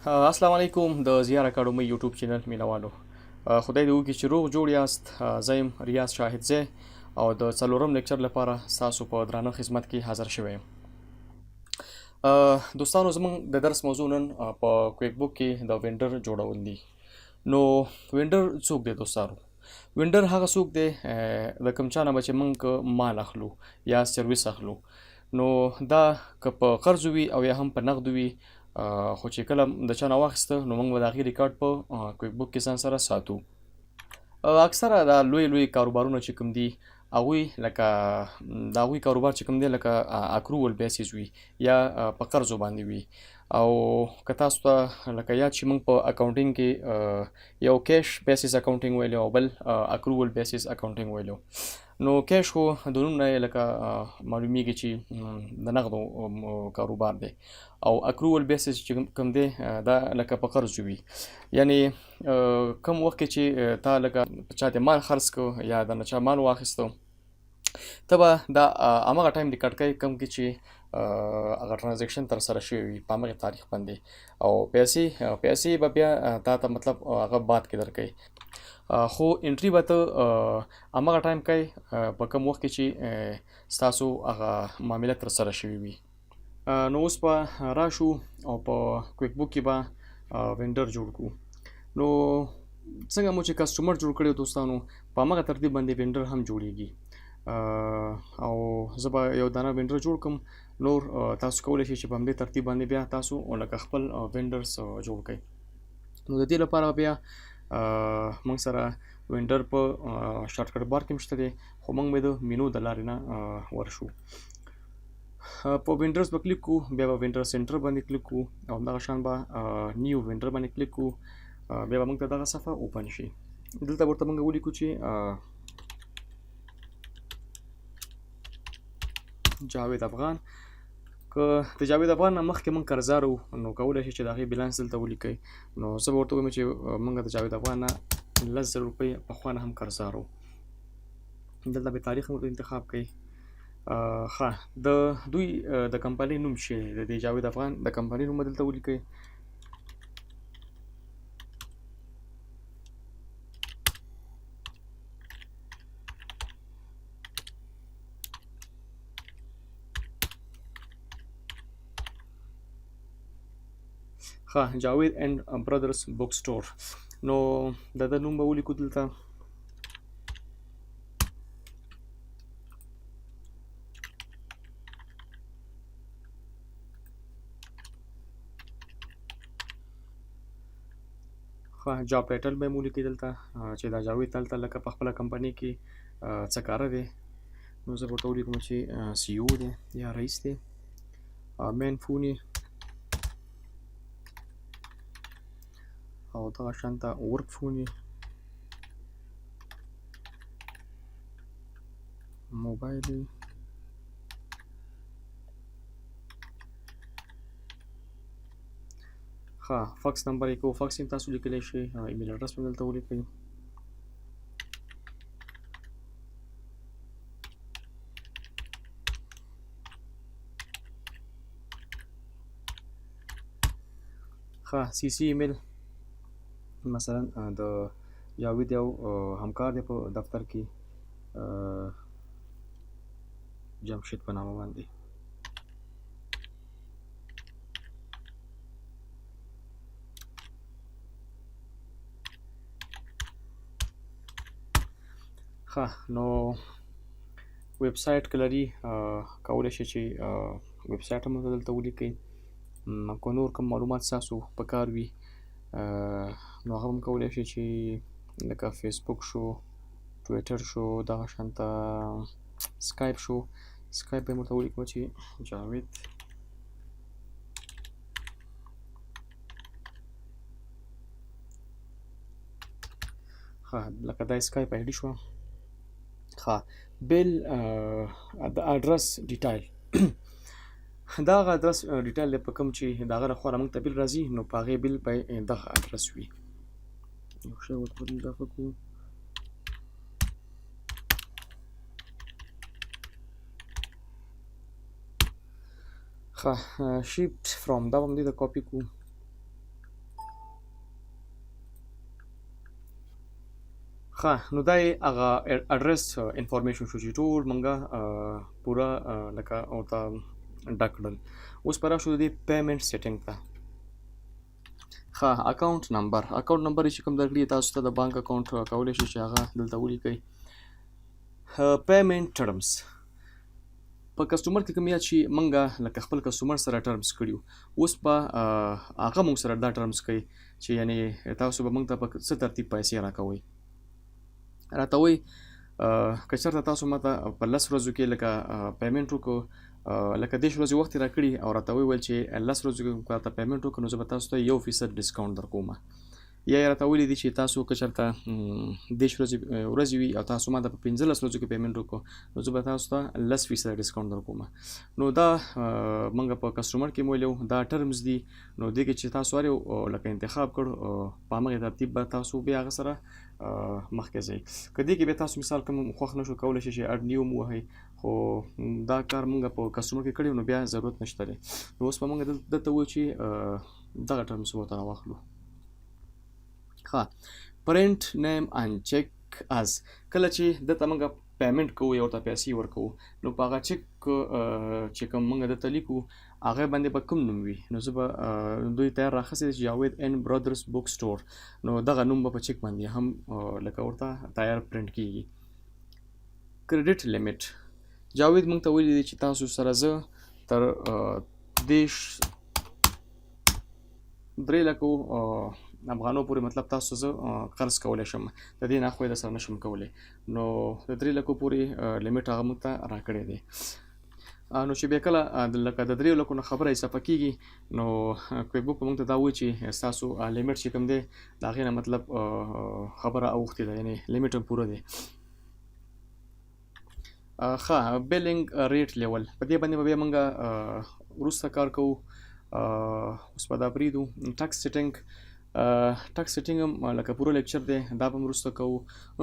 السلام علیکم د زیار اکاډمي یوټیوب چینل مینوالو. خدای دې وکړي چې روغ جوړ یاست. زیم ریاض شاهدزی او د څلورم لیکچر لپاره تاسو په درانه خدمت کې حاضر شوی یم. دوستانو زموږ د درس موضوع نن په کویک بوک کې د وینډر جوړول دي. نو وینډر څوک دی دوستانو؟ وینډر هغه څوک دی د کوم چا نه به چې موږ مال اخلو یا سرویس اخلو. نو دا که په قرض وي او یا هم په نغد وي، خو چې کله د چا نه واخیسته نو موږ به د هغې ریکارډ په کویک بوک کې ځان سره ساتو. اکثره دا لوی کاروبارونه چې کوم دي هغوی لکه د هغوی کاروبار چې کوم دی لکه اکروول بیسیز وي یا په قرضو باندې وي. او که تاسو ته لکه یاد شي موږ په اکاونټینګ کې یو کیش بیسیز اکاونټینګ ویلو او بل اکروول بیسیز اکاونټینګ ویلو. نو کیش خو د نوم نه لکه معلومیږي چې د نغدو کاروبار دی، او اکروول بیسیس چې کوم دی دا لکه په قرض وي. یعنی کوم وخت کې چې تا لکه چا ته مال خرڅ کو یا د چا مال واخیستو، ته به دا هماغه ټایم ریکارډ کوي کوم کې چې هغه ټرانزیکشن تر سره شوی وي په هماغه تاریخ باندې، او پیسې به بیا تا ته مطلب هغه بعد کې درکوي. خو انټري به ته هماغه ټایم کوي په کوم وخت کې چې ستاسو هغه معامله تر سره شوي وي. نو اوس به راشو او په کویک بوک کې به وینډر جوړ کړو. نو څنګه مو چې کسټمر جوړ کړی دوستانو، په هماغه ترتیب باندې وینډر هم جوړیږي. او زه به یو دانه وینډر جوړ کړم. نور تاسو کولی شئ چې په همدې ترتیب باندې بیا تاسو لکه خپل وینډرز جوړ کړئ. نو د دې لپاره بیا موږ سره وینډر په شارټکټ بار کې شته دی، خو موږ به د مینو د لارې نه ورشو. په وینډرز به کلیک کوو، بیا به وینډر سنټر باندې کلیک کوو او همدغه شان به نیو وینډر باندې کلیک کوو. بیا به موږ ته دغه صفحه اوپن شي. دلته ورته موږ ولیکو چې جاوید افغان. که د جاوید افغان نه مخکې موږ قرضدار وو نو کولی شي چې د هغې بیلانس دلته ولیکئ. نو زه به ورته وایم چې موږ د جاوید افغان نه 10,000 روپۍ پخوا نه هم قرضدار وو. دلته به تاریخ هم انتخاب کړئ. ښه، د دوی د کمپنۍ نوم چې د جاوید افغان د کمپنۍ نوم به دلته ولیکئ. جاوید اینڈ برادرز بک سٹور. نو د ده نوم به ولیکو دلته. جاب ټایټل به یې ولیکئ دلته چې دا جاوید دلته لکه په خپله کمپنۍ کې څه کاره دی. نو زه به ورته ولیکم چې سی او دی یا رئیس دی. مین فوني او دغه شانته ورک فوني، موبایل فاکس نمبر یې کوو، فاکس هم تاسو لیکلی شئ. ایمیل اډرس هم دلته ولیکئ. سی سی ایمیل مثلا د جاوید یو همکار دی په دفتر کې، جمشید په نامه باندې. نو ویب سایټ که لري کولی شئ چې ویب سایټ هم دلته ولیکئ. که نور کوم معلومات ستاسو په کار وي نو هغه هم کولی شئ چې لکه فیسبوک شو، ټویټر شو، دغه شانته سکایپ شو. سکایپ به یې ورته ولیکو چې جاوید لکه دا سکایپ آی ډي شوه. بیل د اډرس ډیټایل دا هغه اډرس ډیټایل دی په کوم چې د هغه لخوا نه موږ ته بیل راځي، نو په هغې بیل به دغه اډرس وي. یو شی ورته اضافه کړو. شیپډ فرام دا به همدې ته کاپي کړو. ښه نو دا یې هغه اډرس انفارمیشن شو چې ټول مونږه پوره لکه ورته ډک کړل. اوس به راشو د دې پیمنټ سیټینګ ته. ښه اکاونټ نمبر چې کوم درکړي تاسو ته د بانک اکاونټ کولی شئ چې هغه دلته ولیکئ. پیمنټ ټرمز په کسټمر کې کوم یاد شي مونږه لکه خپل کسټمر سره ټرمز کړیو، اوس به هغه مونږ سره دا ټرمز کوي چې یعنی تاسو به مونږ ته په څه ترتیب پیسې راکوئ. راته وایي که چېرته تاسو ماته په 10 ورځو کې لکه پیمنټ وکړو، لکه 10 ورځې وخت یې راکړي او راته ویل چې 10 ورځو کې راته پیمنټ وکړو نو زه به تاسو ته 1% ډسکاونټ درکوم. یا یې راته ویلي دي چې تاسو که چېرته 10 ورځې وي او تاسو ماته په 15 ورځو کې پیمنټ وکړو نو زه به تاسو ته 10% ډسکاونټ درکوم. نو دا موږ په کسټمر کې مویلو دا ټرمز دي. نو دې کې چې تاسو هر یو لکه انتخاب کړ په همغې ترتیب به تاسو بیا هغه سره مخکې ځئ. که دې کې بیا تاسو مثال کوم خوښ نه شو کولی شئ چې اډ نیو مو وهئ، خو دا کار موږ په کسټمر کې کړی نو بیا ضرورت نشته دی. نو اوس به موږ دلته ووایو چې دغه ټرمز ورته راواخلو. ښه پرنټ نیم ان چیک از کله چې دلته موږ پیمنټ کوو یا ورته پیسې ورکوو نو په هغه چیک چې کوم موږ دلته لیکو هغه باندې به کوم نوم وي. نو زه به دوی تیار راخیستی چې جاوید ان برادرز بک سټور، نو دغه نوم به په چیک باندې هم لکه ورته تیار پرنټ کیږي. کریډټ لیمټ جاوید موږ ته ویلي دی چې تاسو سره زه تر 3 لکو افغانو پورې مطلب تاسو زه قرض کولی شم، د دې نه خو یې در سره نشم کولی. نو د 3 لکو پورې لیمټ هغه موږ ته راکړی دی. نو چې بیا کله لکه د 3 لکو نه خبره اضافه کېږي نو کویک بک موږ ته دا وایي چې ستاسو لیمټ چې کوم دی د هغې نه مطلب خبره اوښتې ده، یعنې لیمټ هم پوره دی. ښه بیلینګ ریټ لیول په دې باندې به بیا موږ وروسته کار کوو. اوس به دا پرېږدو. ټکس سیټینګ هم لکه پوره لیکچر دی دا به هم وروسته کوو.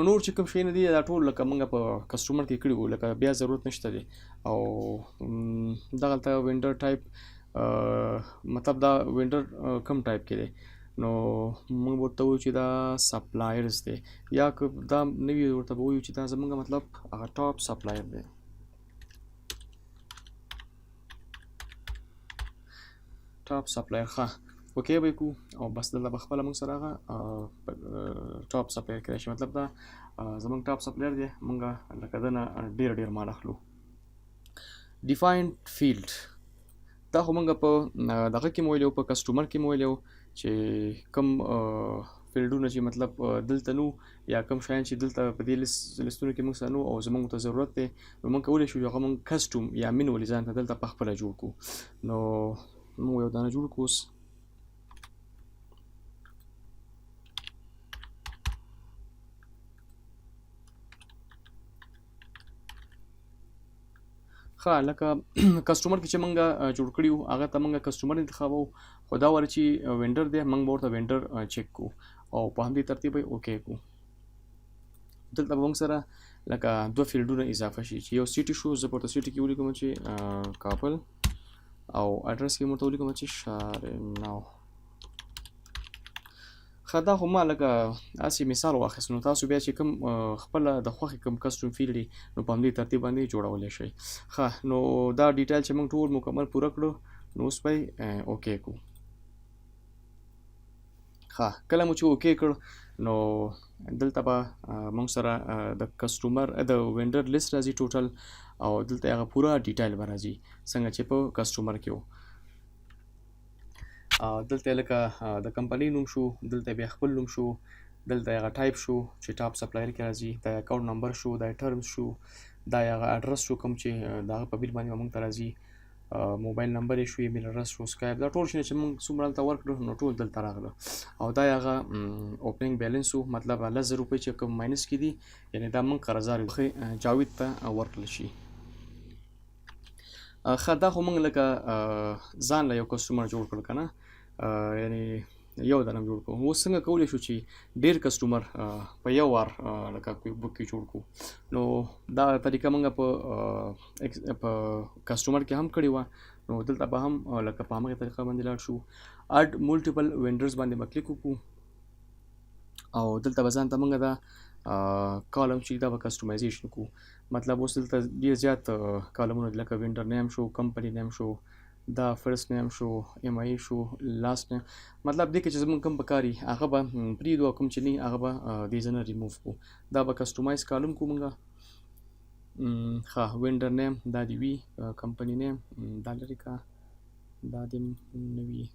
نور چې کوم شی نه دي دا ټول لکه موږ په کسټمر کې کړي وو، لکه بیا ضرورت نشته دی. او دغلته وینډر ټایپ مطلب دا وینډر کم ټایپ کې دی نو موږ ورته وایو چې دا سپلایرز دی، یا که دا نه وي ورته به وایو چې دا زموږ مطلب هغه ټاپ سپلایر دی. ټاپ سپلایر ښه اوکې به یې کړو او بس دلته به خپله موږ سره هغه ټاپ سپلایر کړی شي، مطلب دا زموږ ټاپ سپلایر دی، موږ لکه ده نه ډېر مال اخلو. ډیفاینډ فیلډ دا خو موږ په دغه کې مو ویلو، په کسټمر کې مو ویلو چې کوم فیلډونه چې مطلب دلته نو یا کوم شیان چې دلته په دې لیستونو کې موږ سره نو او زموږ ته ضرورت دی نو موږ کولی شو هغه موږ کسټوم یا مینوالي ځان ته دلته په خپله جوړ کړو. نو موږ یو دانه جوړ کړو. اوس ښه لکه کسټمر کې چې موږ جوړ کړي وو هغه ته موږ کسټمر انتخابو، خو دا ور چې وینډر دی موږ به ورته وینډر چیک کړو او په همدې ترتیب یې اوکې کړو. دلته به موږ سره لکه 2 فیلډونه اضافه شي چې یو سیټي شو، زه په ورته سیټي کې ولیکم چې کابل او اډرس کې ورته ولیکم چې شارنو. ښه دا خو ما لکه هسې مثال واخیست، نو تاسو بیا چې کوم خپله د خوښې کوم کسټوم فیلډ دی نو په همدې ترتیب باندې جوړولی شئ. ښه نو دا ډیټیل چې موږ ټول مکمل پوره کړو نو اوس به یې اوکې کړو. ښه کله مو چې اوکې کړ نو دلته به موږ سره د کسټمر د وینډر لیست راځي ټوټل، او دلته هغه پوره ډیټیل به راځي څنګه چې په کسټمر کې وو. دلته لکه د کمپنۍ نوم شو، دلته بیا خپل نوم شو، دلته هغه ټایپ شو چې ټاپ سپلایر کې راځي، دا اکاونټ نمبر شو، دا ټرمز شو، دا هغه اډرس شو کوم چې د هغه په بیل باندې به موږ ته راځي، موبایل نمبر یې شو، ایمیل اډرس شو، سکایپ، دا ټول شی چې موږ څومره دلته ورکړو نو ټول دلته راغله. او دا هغه اوپننګ بیلنس وو، مطلب 10,000 روپۍ چې کوم ماینس کې دي یعنې دا موږ قرضدار یو جاوید ته ورکړل شي. ښه دا خو موږ لکه ځان له یو کسټمر جوړ کړو که نه، یعنې یو دانه جوړ کړو. اوس څنګه کولی شو چې ډېر کسټمر په یو وار لکه کویک بک کې جوړ کړو. نو دا طریقه موږ په کسټمر کې هم کړې وه، نو دلته به هم لکه په همغې طریقه باندې لاړ شو. اډ ملټیپل وینډرز باندې به کلیک وکړو او دلته به ځان ته موږ دا کالم چې دا به کسټمایزیشن کو مطلب اوس دلته ډېر زیات کالمونه دي لکه وینډر نیم شو کمپنی نیم شو دا فرست نیم شو ایم آی شو لاست نیم مطلب دې کې چې زمونږ کوم پکاري هغه به پرېږدو او کوم چې نه هغه به دې ځای نه ریموف کو دا به کسټمایز کالم کو مونږه ښه وینډر نیم دا دې وي کمپنی نیم دا لرې کا دا دې نه وي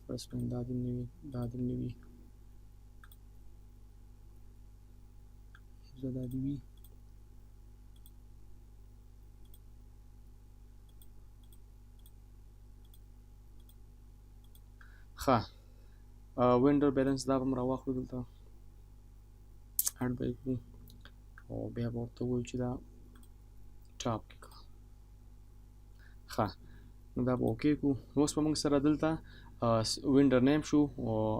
فرست نیم دا دې نه وي دا دې نه وي دا دې وي ښه وینډر بیلنس دا به م راواخلو دلته اډ به یې کړو او بیا به ورته ووایو چې دا ټاپ کې کړه ښه نو دا به اوکې کړو اوس به موږ سره دلته وینډر نیم شو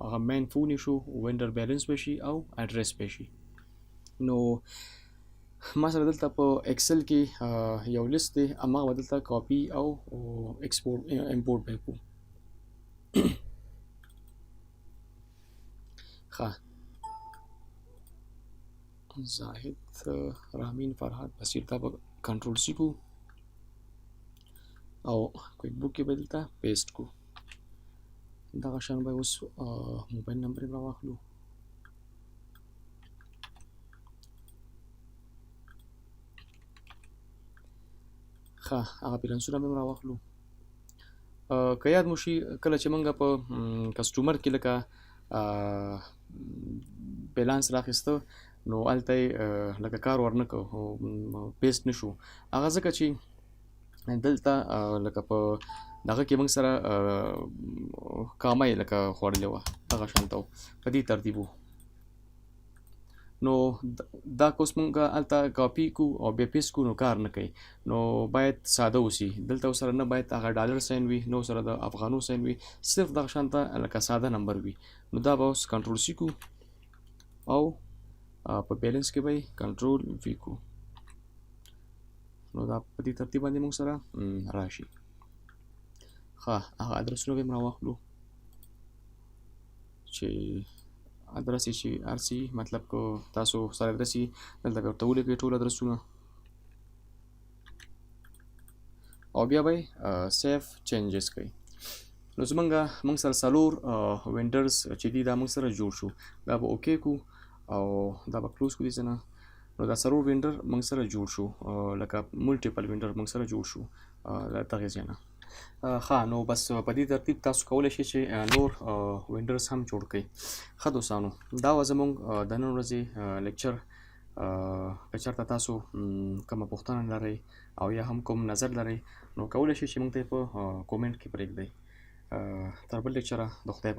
هغه مین فون یې شو وینډر بیلنس به شي او اډرس به شي نو ما سره دلته په ایکسل کې یو لیست دی هماغه به دلته کاپي او ایکسپورټ امپورټ به یې کړو ښه زاهد رامین فرهاد بصیر دا به کنټرول سی کو او کویک بوک کې به دلته پیسټ کو دغه شان به اوس موبایل نمبر یې راواخلو ښه هغه بیلنسونه به م راواخلو که یاد مو شي کله چې موږ په کسټمر کې لکه بیلانس راخیسته نو هلته یې لکه کار ورنه کړ پیسټ نه شو هغه ځکه چې دلته لکه په دغه کې موږ سره کامه یې لکه خوړلې وه هغه شانته په دې ترتیب و نو دا کوس موږ هلته کاپي کو او بیا پیسټ کو نو کار نه کوي نو باید ساده اوسي دلته ورسره نه باید هغه ډالر ساین وي نو سره د افغانو ساین وي صرف دغه شانته لکه ساده نمبر وي نو دا به اوس کنټرول سی کو او په بیلنس کې به یې کنټرول وي کو نو دا په دې ترتیب باندې موږ سره راشي ښه هغه ادرسونه به یې راواخلو چې ادرس یې چې هر څه مطلب که تاسو سره ادرس یې دلته به ورته ولیکئ ټول ادرسونه او بیا به یې سیف چینجز کوي نو موږ سره څلور وینډرز چې دي دا موږ سره جوړ شو دا به اوکې کو او دا به کلوز کړو دې ځای نه نو دا څلور وینډر موږ سره جوړ شو لکه ملټیپل وینډر موږ سره جوړ شو دغې ځای نه ښه نو بس په دې ترتیب تاسو کولی شئ چې نور وینډرز هم جوړ کړئ ښه دوستانو دا وه زموږ د نن ورځې لیکچر که چېرته تاسو کومه پوښتنه لرئ او یا هم کوم نظر لرئ نو کولی شئ چې موږ ته یې په کومنټ کې پرېږدئ تر بل لیکچره د خدای